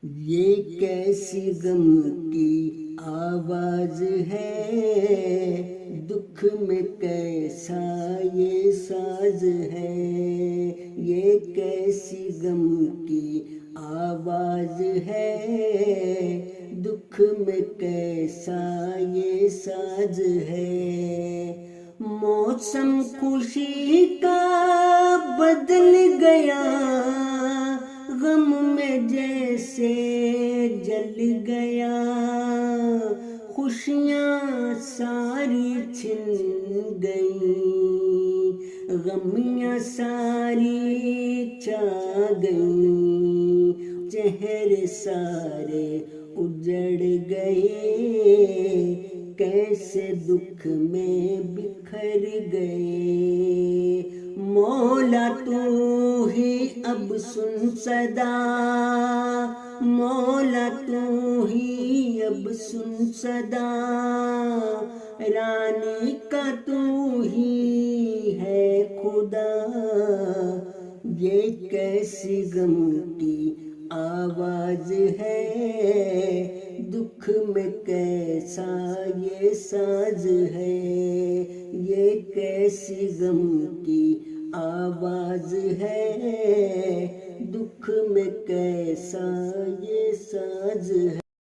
یہ کیسی غم کی آواز ہے، دکھ میں کیسا یہ ساز ہے۔ یہ کیسی غم کی آواز ہے، دکھ میں کیسا یہ ساز ہے۔ موسم خوشی کا بدل گیا، غم میں جیسے جل گیا۔ خوشیاں ساری چھن گئیں، غمیاں ساری چھا گئیں۔ چہرے سارے اجڑ گئے، کیسے دکھ میں بکھر گئے۔ مولا تو ہی اب سن صدا، مولا تو ہی اب سن صدا۔ رانی کا تو ہی ہے خدا، یہ کیسی غم کی آواز ہے، دکھ میں کیسا یہ ساز ہے۔ یہ کیسی غم کی آواز ہے، دکھ میں کیسا یہ ساز ہے۔